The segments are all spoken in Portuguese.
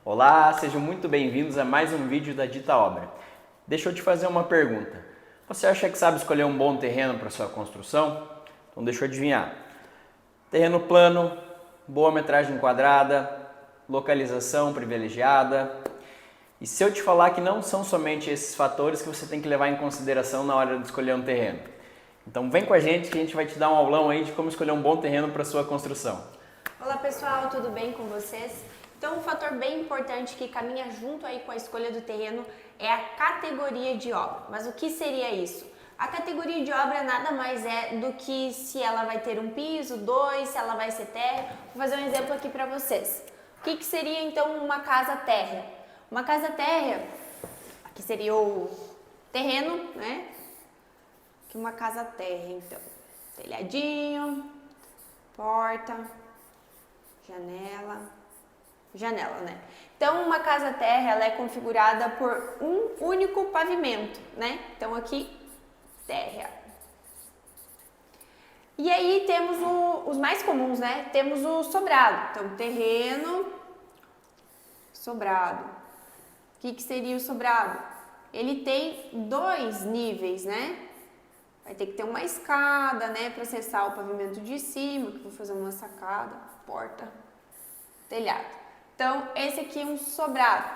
Olá, sejam muito bem-vindos a mais um vídeo da Dita Obra. Deixa eu te fazer uma pergunta. Você acha que sabe escolher um bom terreno para sua construção? Então deixa eu adivinhar. Terreno plano, boa metragem quadrada, localização privilegiada. E se eu te falar que não são somente esses fatores que você tem que levar em consideração na hora de escolher um terreno? Então vem com a gente que a gente vai te dar um aulão aí de como escolher um bom terreno para sua construção. Olá pessoal, tudo bem com vocês? Então um fator bem importante que caminha junto aí com a escolha do terreno é a categoria de obra. Mas o que seria isso? A categoria de obra nada mais é do que se ela vai ter um piso, dois, se ela vai ser térrea. Vou fazer um exemplo aqui para vocês. O que seria então uma casa térrea? Uma casa térrea, aqui seria o terreno, né? Aqui uma casa térrea então, telhadinho, porta, janela, né? Então, uma casa térrea, ela é configurada por um único pavimento, né? Então, aqui, térrea. E aí, temos os mais comuns, né? Temos o sobrado. Então, terreno, sobrado. O que seria o sobrado? Ele tem dois níveis, né? Vai ter que ter uma escada, né? Para acessar o pavimento de cima, que eu vou fazer uma sacada, porta, telhado. Então, esse aqui é um sobrado.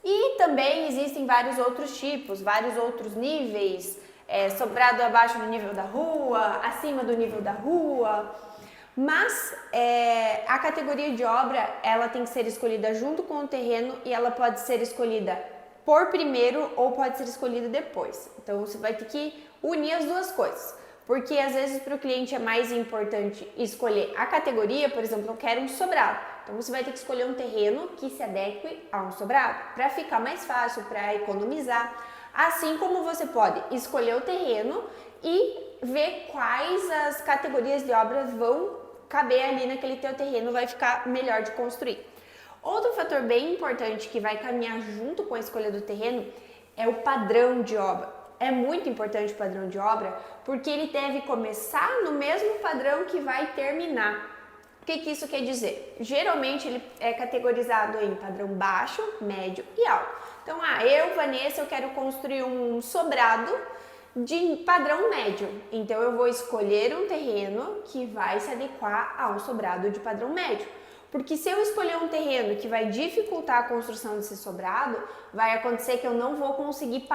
E também existem vários outros tipos, vários outros níveis. Sobrado abaixo do nível da rua, acima do nível da rua. Mas a categoria de obra, ela tem que ser escolhida junto com o terreno e ela pode ser escolhida por primeiro ou pode ser escolhida depois. Então, você vai ter que unir as duas coisas. Porque às vezes para o cliente é mais importante escolher a categoria, por exemplo, eu quero um sobrado. Então você vai ter que escolher um terreno que se adeque a um sobrado, para ficar mais fácil, para economizar. Assim como você pode escolher o terreno e ver quais as categorias de obras vão caber ali naquele teu terreno, vai ficar melhor de construir. Outro fator bem importante que vai caminhar junto com a escolha do terreno é o padrão de obra. É muito importante o padrão de obra, porque ele deve começar no mesmo padrão que vai terminar. O que isso quer dizer? Geralmente ele é categorizado em padrão baixo, médio e alto. Então, Vanessa, eu quero construir um sobrado de padrão médio. Então, eu vou escolher um terreno que vai se adequar a um sobrado de padrão médio. Porque se eu escolher um terreno que vai dificultar a construção desse sobrado, vai acontecer que eu não vou conseguir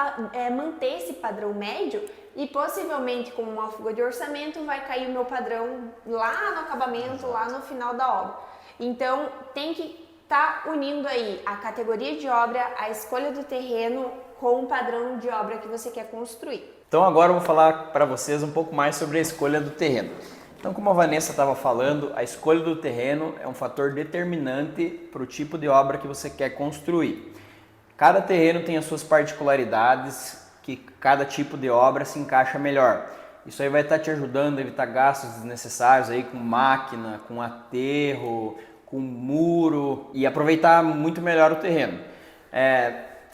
manter esse padrão médio e possivelmente com uma fuga de orçamento vai cair o meu padrão lá no acabamento, lá no final da obra. Então tem que estar unindo aí a categoria de obra, a escolha do terreno com o padrão de obra que você quer construir. Então agora eu vou falar para vocês um pouco mais sobre a escolha do terreno. Então, como a Vanessa estava falando, a escolha do terreno é um fator determinante para o tipo de obra que você quer construir. Cada terreno tem as suas particularidades, que cada tipo de obra se encaixa melhor. Isso aí vai estar te ajudando a evitar gastos desnecessários aí com máquina, com aterro, com muro e aproveitar muito melhor o terreno.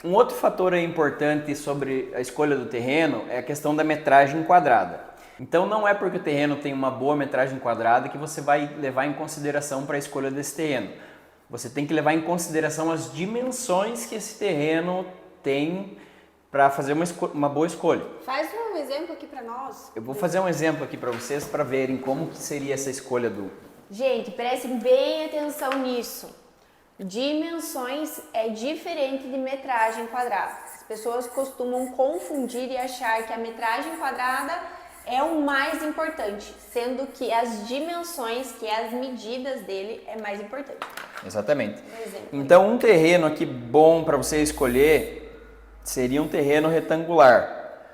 Um outro fator aí importante sobre a escolha do terreno é a questão da metragem quadrada. Então não é porque o terreno tem uma boa metragem quadrada que você vai levar em consideração para a escolha desse terreno. Você tem que levar em consideração as dimensões que esse terreno tem para fazer uma boa escolha. Faz um exemplo aqui para nós. Eu vou fazer um exemplo aqui para vocês para verem como que seria essa escolha do... Gente, prestem bem atenção nisso. Dimensões é diferente de metragem quadrada. As pessoas costumam confundir e achar que a metragem quadrada é o mais importante, sendo que as dimensões, que é as medidas dele, é mais importante. Exatamente. Então, um terreno aqui bom para você escolher seria um terreno retangular.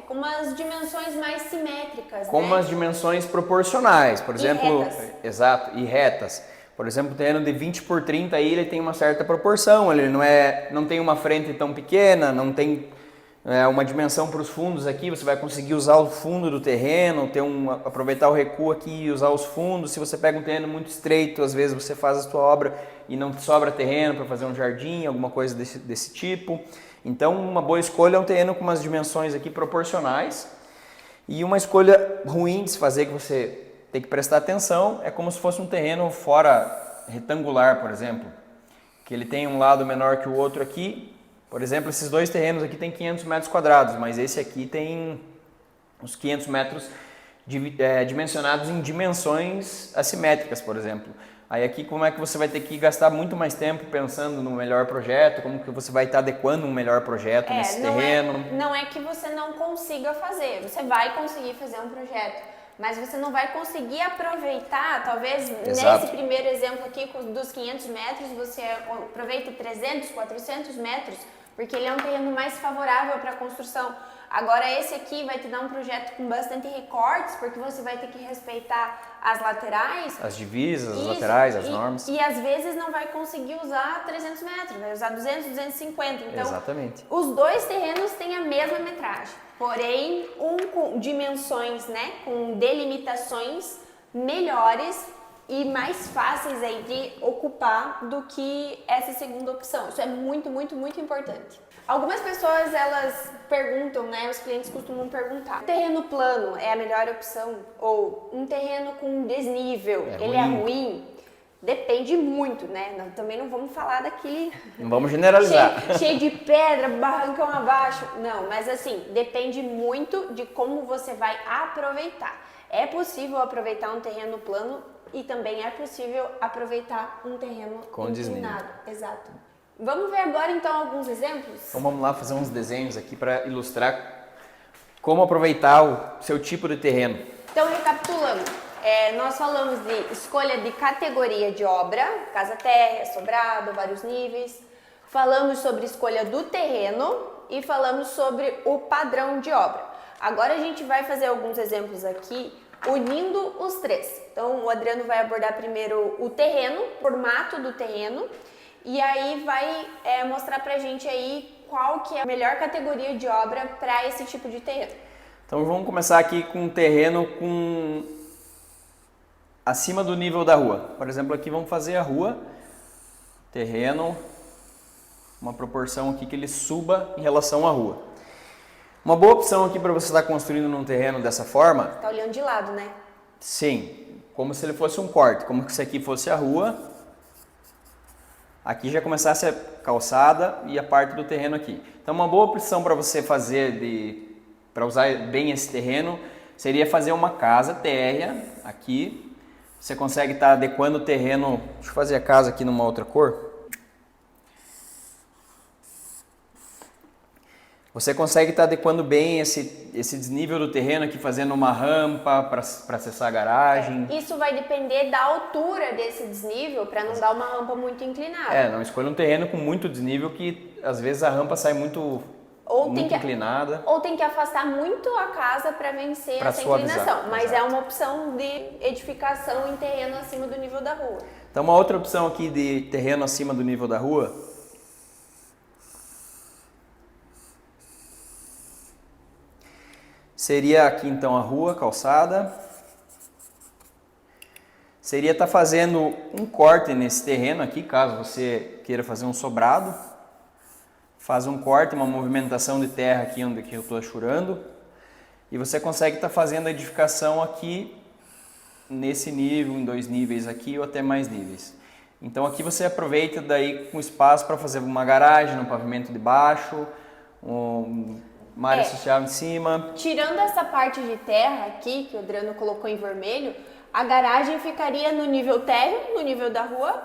Com umas dimensões mais simétricas, com umas dimensões proporcionais, por exemplo, retas. Exato, e retas. Por exemplo, o terreno de 20 por 30 aí, ele tem uma certa proporção, ele não tem uma frente tão pequena, não tem uma dimensão para os fundos aqui, você vai conseguir usar o fundo do terreno, aproveitar o recuo aqui e usar os fundos. Se você pega um terreno muito estreito, às vezes você faz a sua obra e não te sobra terreno para fazer um jardim, alguma coisa desse tipo. Então, uma boa escolha é um terreno com umas dimensões aqui proporcionais. E uma escolha ruim de se fazer, que você tem que prestar atenção, é como se fosse um terreno fora retangular, por exemplo, que ele tem um lado menor que o outro aqui, por exemplo, esses dois terrenos aqui tem 500 metros quadrados, mas esse aqui tem uns 500 metros dimensionados em dimensões assimétricas, por exemplo. Aí aqui como é que você vai ter que gastar muito mais tempo pensando no melhor projeto, como que você vai estar adequando um melhor projeto nesse terreno. Não é que você não consiga fazer, você vai conseguir fazer um projeto, mas você não vai conseguir aproveitar, talvez Exato. nesse primeiro exemplo aqui dos 500 metros, você aproveita 300, 400 metros, porque ele é um terreno mais favorável para a construção. Agora esse aqui vai te dar um projeto com bastante recortes, porque você vai ter que respeitar as laterais. As divisas, as laterais, as normas. E às vezes não vai conseguir usar 300 metros, vai usar 200, 250. Então, exatamente. Os dois terrenos têm a mesma metragem, porém um com dimensões, né, com delimitações melhores e mais fáceis aí de ocupar do que essa segunda opção. Isso é muito, muito, muito importante. Algumas pessoas, elas perguntam, né, os clientes costumam perguntar, terreno plano é a melhor opção? Ou um terreno com desnível, ele é ruim? Depende muito, né? Também não vamos falar daquele... Não vamos generalizar. cheio de pedra, barrancão abaixo. Não, mas assim, depende muito de como você vai aproveitar. É possível aproveitar um terreno plano e também é possível aproveitar um terreno com inclinado. Exato. Vamos ver agora então alguns exemplos? Então vamos lá fazer uns desenhos aqui para ilustrar como aproveitar o seu tipo de terreno. Então recapitulando, nós falamos de escolha de categoria de obra, casa térrea, sobrado, vários níveis. Falamos sobre escolha do terreno e falamos sobre o padrão de obra. Agora a gente vai fazer alguns exemplos aqui unindo os três. Então o Adriano vai abordar primeiro o terreno, formato do terreno. E aí vai mostrar pra gente aí qual que é a melhor categoria de obra para esse tipo de terreno. Então vamos começar aqui com um terreno acima do nível da rua. Por exemplo, aqui vamos fazer a rua, terreno, uma proporção aqui que ele suba em relação à rua. Uma boa opção aqui para você estar construindo num terreno dessa forma... Tá olhando de lado, né? Sim, como se ele fosse um corte, como se aqui fosse a rua... Aqui já começasse a calçada e a parte do terreno aqui. Então uma boa opção para você fazer, para usar bem esse terreno, seria fazer uma casa térrea aqui. Você consegue estar adequando o terreno, deixa eu fazer a casa aqui numa outra cor. Você consegue estar adequando bem esse desnível do terreno aqui, fazendo uma rampa para acessar a garagem. Isso vai depender da altura desse desnível, para não dar uma rampa muito inclinada. Não escolha um terreno com muito desnível que às vezes a rampa sai muito inclinada. Ou tem que afastar muito a casa para vencer essa inclinação. Mas exato. É uma opção de edificação em terreno acima do nível da rua. Então uma outra opção aqui de terreno acima do nível da rua... Seria aqui então a rua, calçada. Seria estar fazendo um corte nesse terreno aqui, caso você queira fazer um sobrado. Faz um corte, uma movimentação de terra aqui onde eu estou achurando. E você consegue estar fazendo a edificação aqui nesse nível, em 2 níveis aqui ou até mais níveis. Então aqui você aproveita daí com espaço para fazer uma garagem no pavimento de baixo, uma área social em cima. Tirando essa parte de terra aqui, que o Adriano colocou em vermelho, a garagem ficaria no nível térreo, no nível da rua.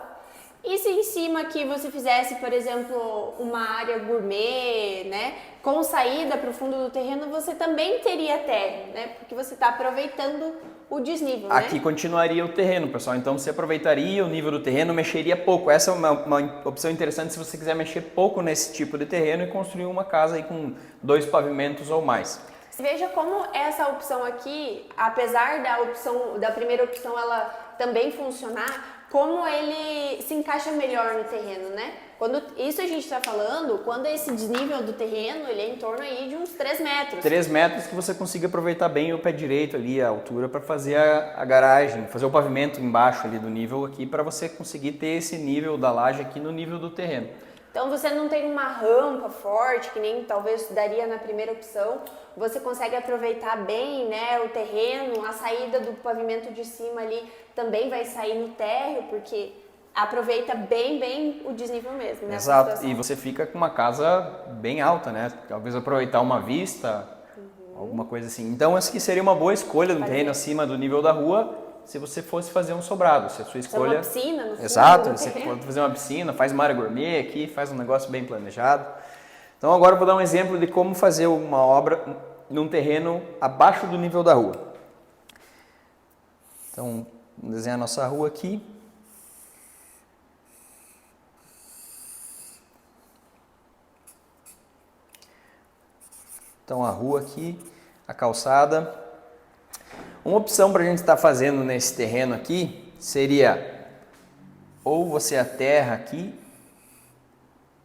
E se em cima aqui você fizesse, por exemplo, uma área gourmet, né, com saída para o fundo do terreno, você também teria térreo, né, porque você está aproveitando o desnível, Aqui né? continuaria o terreno, pessoal. Então você aproveitaria o nível do terreno, mexeria pouco. Essa é uma opção interessante se você quiser mexer pouco nesse tipo de terreno e construir uma casa aí com 2 pavimentos ou mais. Veja como essa opção aqui, apesar da primeira opção ela também funcionar, como ele se encaixa melhor no terreno, né? Isso a gente está falando quando esse desnível do terreno ele é em torno aí de uns 3 metros. 3 metros que você consiga aproveitar bem o pé direito ali, a altura, para fazer a garagem, fazer o pavimento embaixo ali do nível aqui, para você conseguir ter esse nível da laje aqui no nível do terreno. Então você não tem uma rampa forte, que nem talvez daria na primeira opção, você consegue aproveitar bem, né, o terreno, a saída do pavimento de cima ali também vai sair no térreo, porque aproveita bem o desnível mesmo, né? Exato, e você fica com uma casa bem alta, né? Talvez aproveitar uma vista, alguma coisa assim. Então, essa aqui seria uma boa escolha no terreno acima do nível da rua, se você fosse fazer um sobrado. Se a sua escolha... uma piscina no fundo. Exato, você pode fazer uma piscina, faz uma área gourmet aqui, faz um negócio bem planejado. Então, agora eu vou dar um exemplo de como fazer uma obra num terreno abaixo do nível da rua. Então, vamos desenhar a nossa rua aqui. Então, a rua aqui, a calçada. Uma opção para a gente estar fazendo nesse terreno aqui seria ou você aterra aqui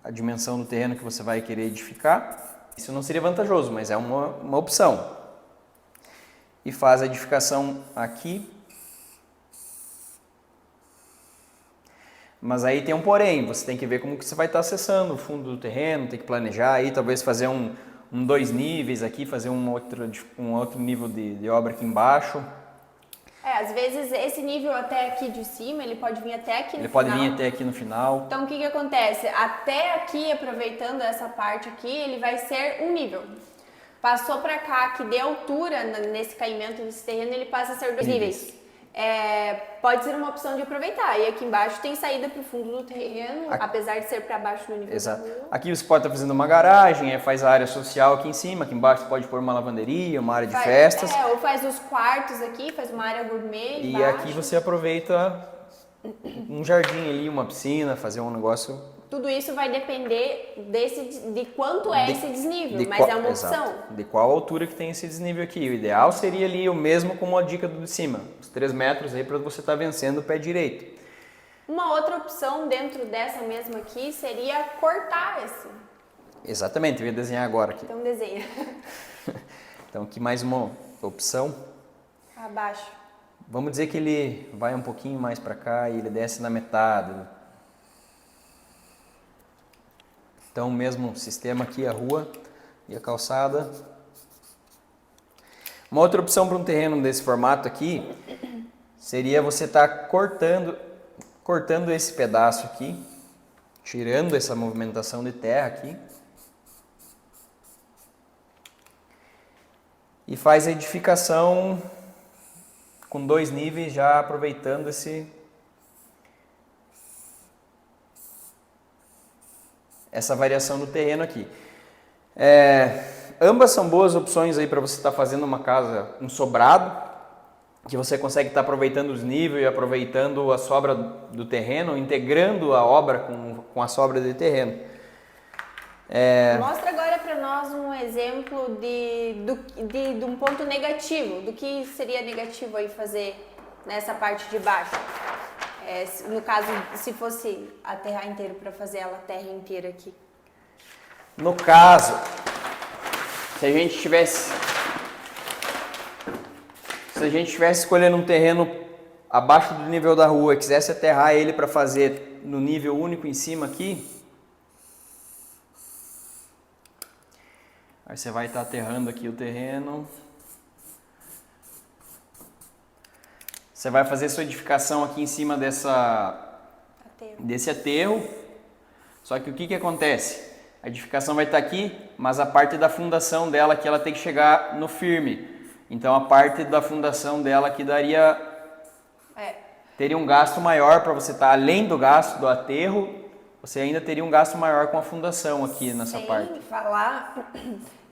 a dimensão do terreno que você vai querer edificar. Isso não seria vantajoso, mas é uma opção. E faz a edificação aqui. Mas aí tem um porém, você tem que ver como que você vai estar acessando o fundo do terreno, tem que planejar aí, talvez fazer um 2 níveis aqui, fazer um outro nível de obra aqui embaixo. Às vezes esse nível até aqui de cima, ele pode vir até aqui no final. Ele pode vir até aqui no final. Então o que acontece? Até aqui, aproveitando essa parte aqui, ele vai ser um nível. Passou para cá, que dê altura nesse caimento desse terreno, ele passa a ser 2 níveis. Pode ser uma opção de aproveitar. E aqui embaixo tem saída para o fundo do terreno, apesar de ser para baixo do nível. Exato. Aqui você pode estar fazendo uma garagem, faz a área social aqui em cima, aqui embaixo você pode pôr uma lavanderia, uma área de festas. Ou faz os quartos aqui, faz uma área gourmet E embaixo. aqui você aproveita um jardim ali, uma piscina, fazer um negócio... Tudo isso vai depender de quanto é esse desnível, mas é uma opção. Exato. De qual altura que tem esse desnível aqui. O ideal seria ali o mesmo como a dica do de cima, os 3 metros aí para você estar vencendo o pé direito. Uma outra opção dentro dessa mesma aqui seria cortar esse. Exatamente, eu ia desenhar agora aqui. Então desenha. Então aqui mais uma opção. Abaixo. Vamos dizer que ele vai um pouquinho mais para cá e ele desce na metade. Então, o mesmo sistema aqui, a rua e a calçada. Uma outra opção para um terreno desse formato aqui seria você estar cortando esse pedaço aqui, tirando essa movimentação de terra aqui. E faz a edificação com 2 níveis, já aproveitando essa variação do terreno aqui. Ambas são boas opções aí para você estar fazendo uma casa, um sobrado, que você consegue estar aproveitando os níveis e aproveitando a sobra do terreno, integrando a obra com a sobra de terreno. Mostra agora para nós um exemplo de um ponto negativo, do que seria negativo aí fazer nessa parte de baixo. No caso, se fosse aterrar inteiro para fazer ela terra inteira aqui. No caso, se a gente estivesse escolhendo um terreno abaixo do nível da rua e quisesse aterrar ele para fazer no nível único em cima aqui, aí você vai estar aterrando aqui o terreno. Você vai fazer sua edificação aqui em cima desse aterro. Só que o que acontece? A edificação vai estar aqui, mas a parte da fundação dela aqui ela tem que chegar no firme. Então a parte da fundação dela aqui teria um gasto maior para você estar além do gasto do aterro. Você ainda teria um gasto maior com a fundação aqui nessa parte. Sem falar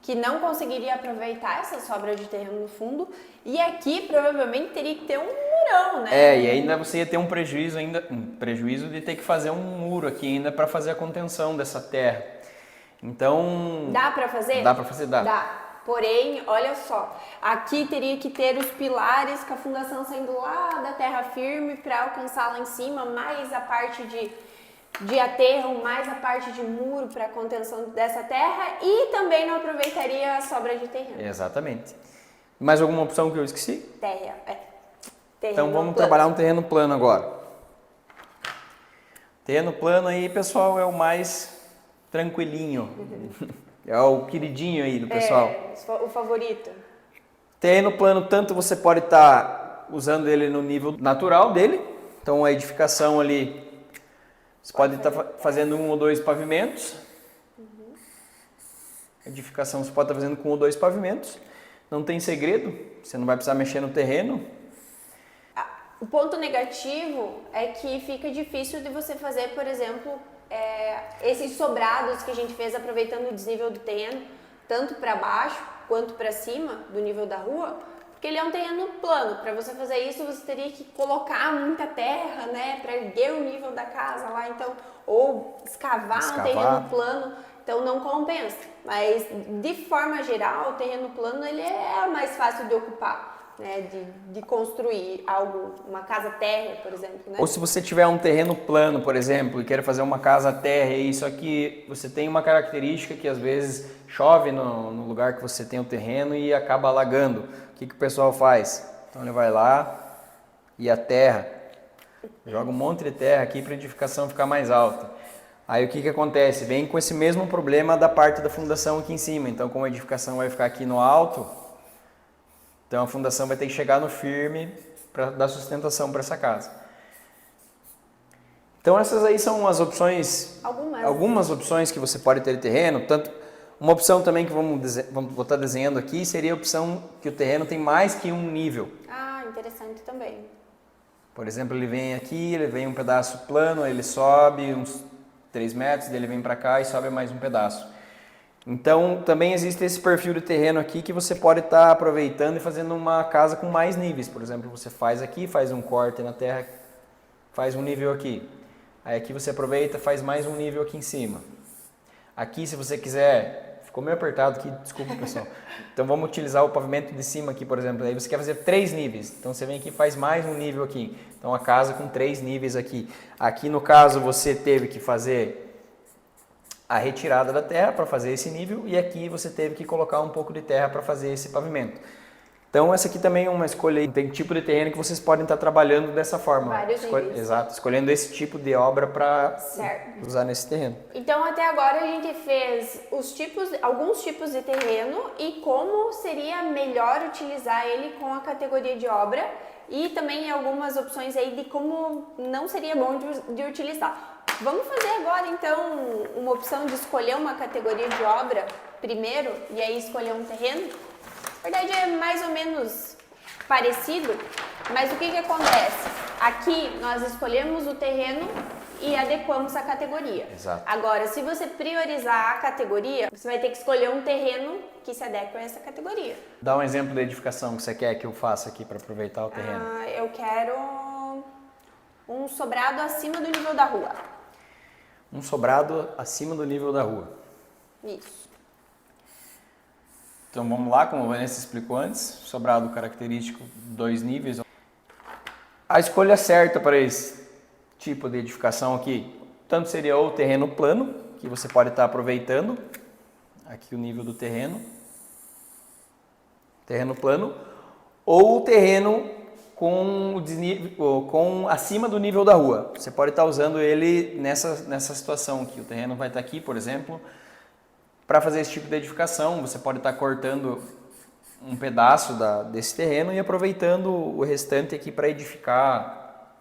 que não conseguiria aproveitar essa sobra de terreno no fundo, e aqui provavelmente teria que ter um murão, né? E ainda você ia ter um prejuízo de ter que fazer um muro aqui ainda para fazer a contenção dessa terra. Então... Dá para fazer? Dá para fazer, dá. Dá. Porém, olha só, aqui teria que ter os pilares com a fundação saindo lá da terra firme para alcançar lá em cima, mais a parte de aterro, mais a parte de muro para contenção dessa terra, e também não aproveitaria a sobra de terreno. Exatamente. Mais alguma opção que eu esqueci? Terreno então vamos plano. trabalhar um terreno plano agora. Terreno plano aí, pessoal, é o mais tranquilinho. É o queridinho aí do pessoal. O favorito. Terreno plano, tanto você pode estar usando ele no nível natural dele. Então a edificação ali Você pode estar fazendo 1 ou 2 pavimentos. Edificação você pode estar fazendo com 1 ou 2 pavimentos. Não tem segredo, você não vai precisar mexer no terreno. O ponto negativo é que fica difícil de você fazer, por exemplo, esses sobrados que a gente fez aproveitando o desnível do terreno, tanto para baixo quanto para cima do nível da rua, porque ele é um terreno plano. Para você fazer isso, você teria que colocar muita terra, né, para erguer o nível da casa lá, então, ou escavar um terreno plano, então não compensa. Mas de forma geral, o terreno plano ele é mais fácil de ocupar. Né, de construir algo, uma casa térrea, por exemplo. Né? Ou se você tiver um terreno plano, por exemplo, e quer fazer uma casa térrea, isso aqui você tem uma característica que às vezes chove no lugar que você tem o terreno e acaba alagando. O que o pessoal faz? Então ele vai lá e a terra, joga um monte de terra aqui para a edificação ficar mais alta. Aí o que acontece? Vem com esse mesmo problema da parte da fundação aqui em cima. Então como a edificação vai ficar aqui no alto, então a fundação vai ter que chegar no firme para dar sustentação para essa casa. Então essas aí são as opções, algumas opções que você pode ter de terreno. Tanto, uma opção também que vamos estar desenhando aqui seria a opção que o terreno tem mais que um nível. Ah, interessante também. Por exemplo, ele vem aqui, ele vem um pedaço plano, ele sobe uns 3 metros, daí ele vem para cá e sobe mais um pedaço. Então, também existe esse perfil de terreno aqui que você pode estar aproveitando e fazendo uma casa com mais níveis. Por exemplo, você faz aqui, faz um corte na terra, faz um nível aqui. Aí aqui você aproveita, faz mais um nível aqui em cima. Aqui, se você quiser, ficou meio apertado aqui, desculpa pessoal. Então vamos utilizar o pavimento de cima aqui, por exemplo. Aí você quer fazer 3 níveis, então você vem aqui e faz mais um nível aqui. Então a casa com 3 níveis aqui. Aqui no caso você teve que fazer a retirada da terra para fazer esse nível e aqui você teve que colocar um pouco de terra para fazer esse pavimento. Então essa aqui também é uma escolha, tem tipo de terreno que vocês podem estar trabalhando dessa forma. Vários níveis. Exato, escolhendo esse tipo de obra para usar nesse terreno. Então até agora a gente fez alguns tipos de terreno e como seria melhor utilizar ele com a categoria de obra e também algumas opções aí de como não seria bom de utilizar. Vamos fazer agora, então, uma opção de escolher uma categoria de obra primeiro e aí escolher um terreno. Na verdade, é mais ou menos parecido, mas o que acontece? Aqui, nós escolhemos o terreno e adequamos a categoria. Exato. Agora, se você priorizar a categoria, você vai ter que escolher um terreno que se adeque a essa categoria. Dá um exemplo de edificação que você quer que eu faça aqui para aproveitar o terreno. Eu quero um sobrado acima do nível da rua. Um sobrado acima do nível da rua. Isso. Então vamos lá, como a Vanessa explicou antes, sobrado característico 2 níveis. A escolha certa para esse tipo de edificação aqui, tanto seria o terreno plano, que você pode estar aproveitando, aqui o nível do terreno plano, ou o terreno com acima do nível da rua. Você pode estar usando ele nessa situação aqui. O terreno vai estar aqui, por exemplo, para fazer esse tipo de edificação. Você pode estar cortando um pedaço desse terreno e aproveitando o restante aqui para edificar,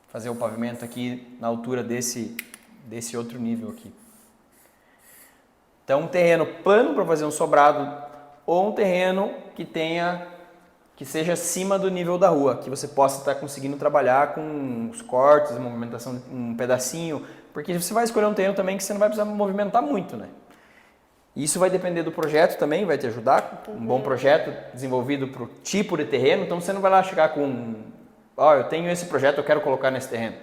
fazer o pavimento aqui na altura desse outro nível aqui. Então, um terreno plano para fazer um sobrado ou um terreno que seja acima do nível da rua, que você possa estar conseguindo trabalhar com os cortes, a movimentação, um pedacinho, porque você vai escolher um terreno também que você não vai precisar movimentar muito, né? Isso vai depender do projeto também, vai te ajudar, um bom projeto desenvolvido para o tipo de terreno, então você não vai lá chegar com, eu tenho esse projeto, eu quero colocar nesse terreno.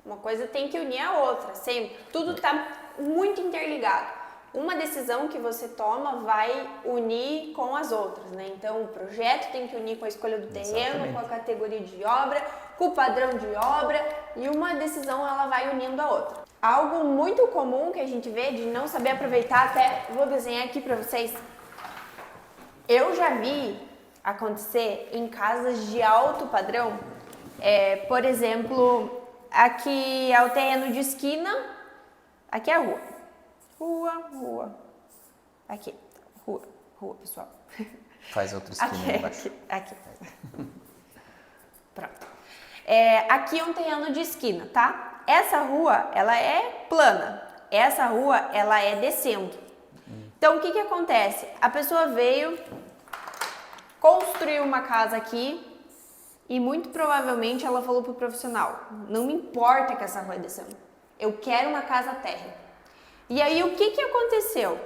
Uma coisa tem que unir a outra, sempre. Tudo está muito interligado. Uma decisão que você toma vai unir com as outras, né? Então, o projeto tem que unir com a escolha do terreno, exatamente, com a categoria de obra, com o padrão de obra, e uma decisão ela vai unindo a outra. Algo muito comum que a gente vê de não saber aproveitar, até vou desenhar aqui para vocês. Eu já vi acontecer em casas de alto padrão, por exemplo, aqui é o terreno de esquina, aqui é a rua. Rua. Aqui, rua, pessoal. Faz outra esquina embaixo. Aqui. Pronto. Aqui é um terreno de esquina, tá? essa rua, ela é plana. Essa rua, ela é descendo. Então, o que acontece? A pessoa veio, construiu uma casa aqui e muito provavelmente ela falou pro profissional, não me importa que essa rua é descendo, eu quero uma casa térrea. E aí, o que aconteceu?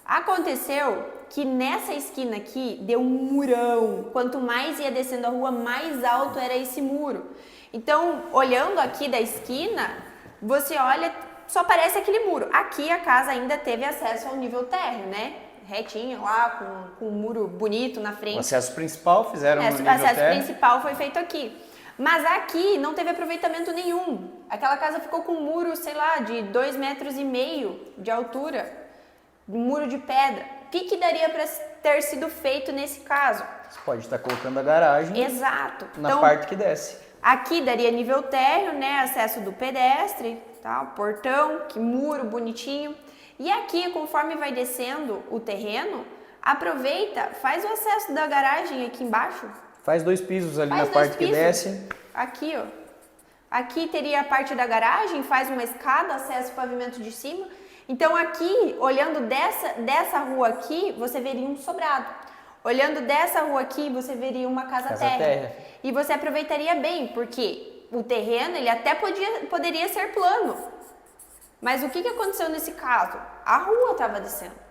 Aconteceu que nessa esquina aqui deu um murão. Quanto mais ia descendo a rua, mais alto era esse muro. Então, olhando aqui da esquina, você olha, só parece aquele muro. Aqui a casa ainda teve acesso ao nível térreo, né? Retinho lá, com um muro bonito na frente. O acesso principal fizeram no nível térreo. O acesso principal foi feito aqui. Mas aqui não teve aproveitamento nenhum. Aquela casa ficou com um muro, sei lá, de 2,5 metros de altura. Um muro de pedra. O que daria para ter sido feito nesse caso? Você pode estar colocando a garagem. Exato. Na então, parte que desce. Aqui daria nível térreo, né? Acesso do pedestre, tá? Portão, que muro bonitinho. E aqui, conforme vai descendo o terreno, aproveita, faz o acesso da garagem aqui embaixo. Faz 2 pisos ali na parte que desce. Aqui, ó. Aqui teria a parte da garagem, faz uma escada, acesso ao pavimento de cima. Então aqui, olhando dessa rua aqui, você veria um sobrado. Olhando dessa rua aqui, você veria uma casa térrea. E você aproveitaria bem, porque o terreno, ele até poderia ser plano. Mas o que aconteceu nesse caso? A rua estava descendo.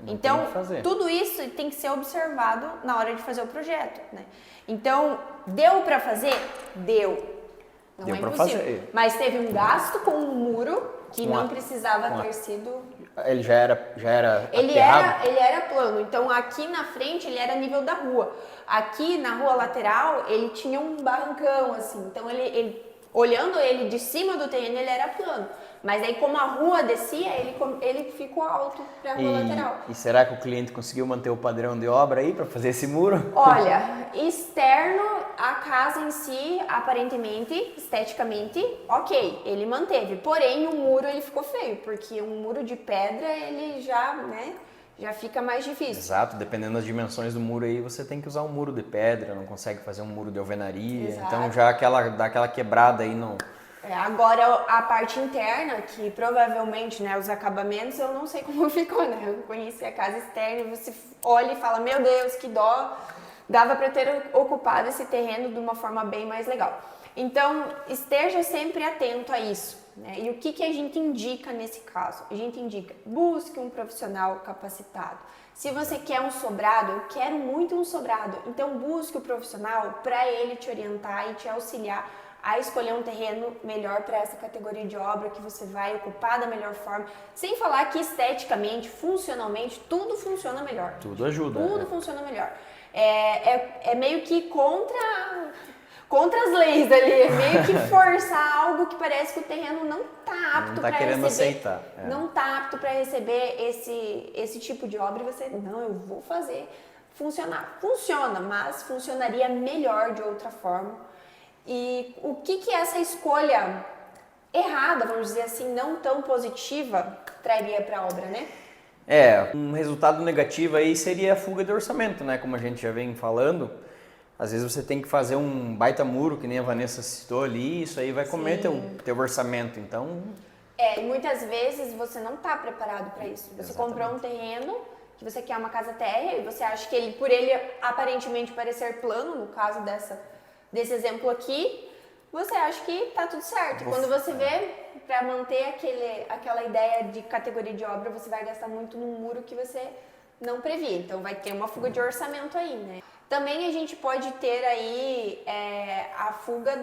Então, tudo isso tem que ser observado na hora de fazer o projeto, né? Então, deu para fazer? Deu. Não é impossível. Mas teve um gasto com um muro que não precisava ter sido... Ele já era ele era plano. Então, aqui na frente, ele era nível da rua. Aqui, na rua lateral, ele tinha um barrancão, assim. Então, olhando ele de cima do terreno, ele era plano. Mas aí, como a rua descia, ele ficou alto para a rua lateral. E será que o cliente conseguiu manter o padrão de obra aí para fazer esse muro? Olha, externo, a casa em si, aparentemente, esteticamente, ok, ele manteve. Porém, o muro ele ficou feio, porque um muro de pedra, ele já fica mais difícil. Exato, dependendo das dimensões do muro aí, você tem que usar um muro de pedra, não consegue fazer um muro de alvenaria. Exato. Então já dá aquela quebrada aí no... Agora a parte interna, que provavelmente, né, os acabamentos, eu não sei como ficou, né? Eu conheci a casa externa e você olha e fala, meu Deus, que dó, dava para ter ocupado esse terreno de uma forma bem mais legal. Então, esteja sempre atento a isso, né? E o que a gente indica nesse caso? A gente indica, busque um profissional capacitado. Se você quer um sobrado, eu quero muito um sobrado, então busque o profissional para ele te orientar e te auxiliar a escolher um terreno melhor para essa categoria de obra que você vai ocupar da melhor forma, sem falar que esteticamente, funcionalmente, tudo funciona melhor. Tudo ajuda. Tudo funciona melhor. É meio que contra as leis ali, é meio que forçar algo que parece que o terreno não está apto para receber. Aceitar. Não está apto para receber esse tipo de obra e você, não, eu vou fazer funcionar. Funciona, mas funcionaria melhor de outra forma. E o que essa escolha errada, vamos dizer assim, não tão positiva, traria para a obra, né? Um resultado negativo aí seria a fuga de orçamento, né? Como a gente já vem falando, às vezes você tem que fazer um baita muro, que nem a Vanessa citou ali, isso aí vai comer teu orçamento, então... E muitas vezes você não está preparado para isso. Você comprou um terreno, que você quer uma casa térrea, e você acha que por ele aparentemente parecer plano, no caso desse exemplo aqui, você acha que tá tudo certo. Quando você vê, para manter aquela ideia de categoria de obra, você vai gastar muito num muro que você não previa. Então vai ter uma fuga de orçamento aí, né? Também a gente pode ter aí a fuga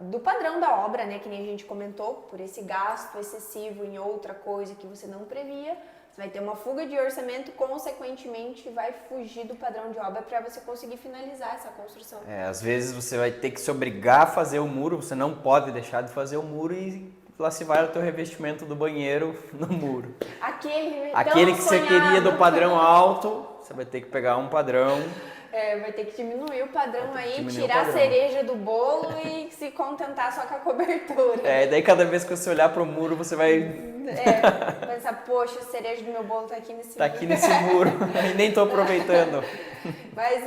do padrão da obra, né? Que nem a gente comentou, por esse gasto excessivo em outra coisa que você não previa. Vai ter uma fuga de orçamento, consequentemente vai fugir do padrão de obra para você conseguir finalizar essa construção. Às vezes você vai ter que se obrigar a fazer o muro, você não pode deixar de fazer o muro e lá se vai o teu revestimento do banheiro no muro. Aquele que você queria do padrão alto, você vai ter que pegar um padrão. Vai ter que diminuir o padrão aí, tirar a cereja do bolo e se contentar só com a cobertura. Daí cada vez que você olhar pro muro, você vai... Pensar, poxa, a cereja do meu bolo tá aqui nesse muro. Tá aqui nesse muro, e nem tô aproveitando. Mas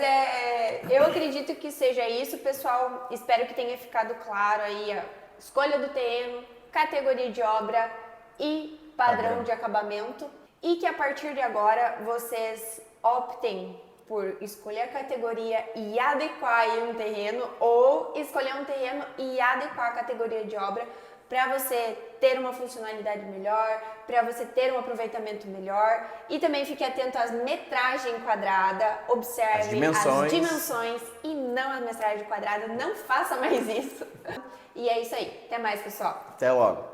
eu acredito que seja isso, pessoal. Espero que tenha ficado claro aí escolha do terreno, categoria de obra e padrão de acabamento, e que a partir de agora vocês optem por escolher a categoria e adequar um terreno, ou escolher um terreno e adequar a categoria de obra para você ter uma funcionalidade melhor, para você ter um aproveitamento melhor, e também fique atento às metragem quadrada, observe as dimensões e não a metragem quadrada, não faça mais isso. E é isso aí, até mais, pessoal. Até logo.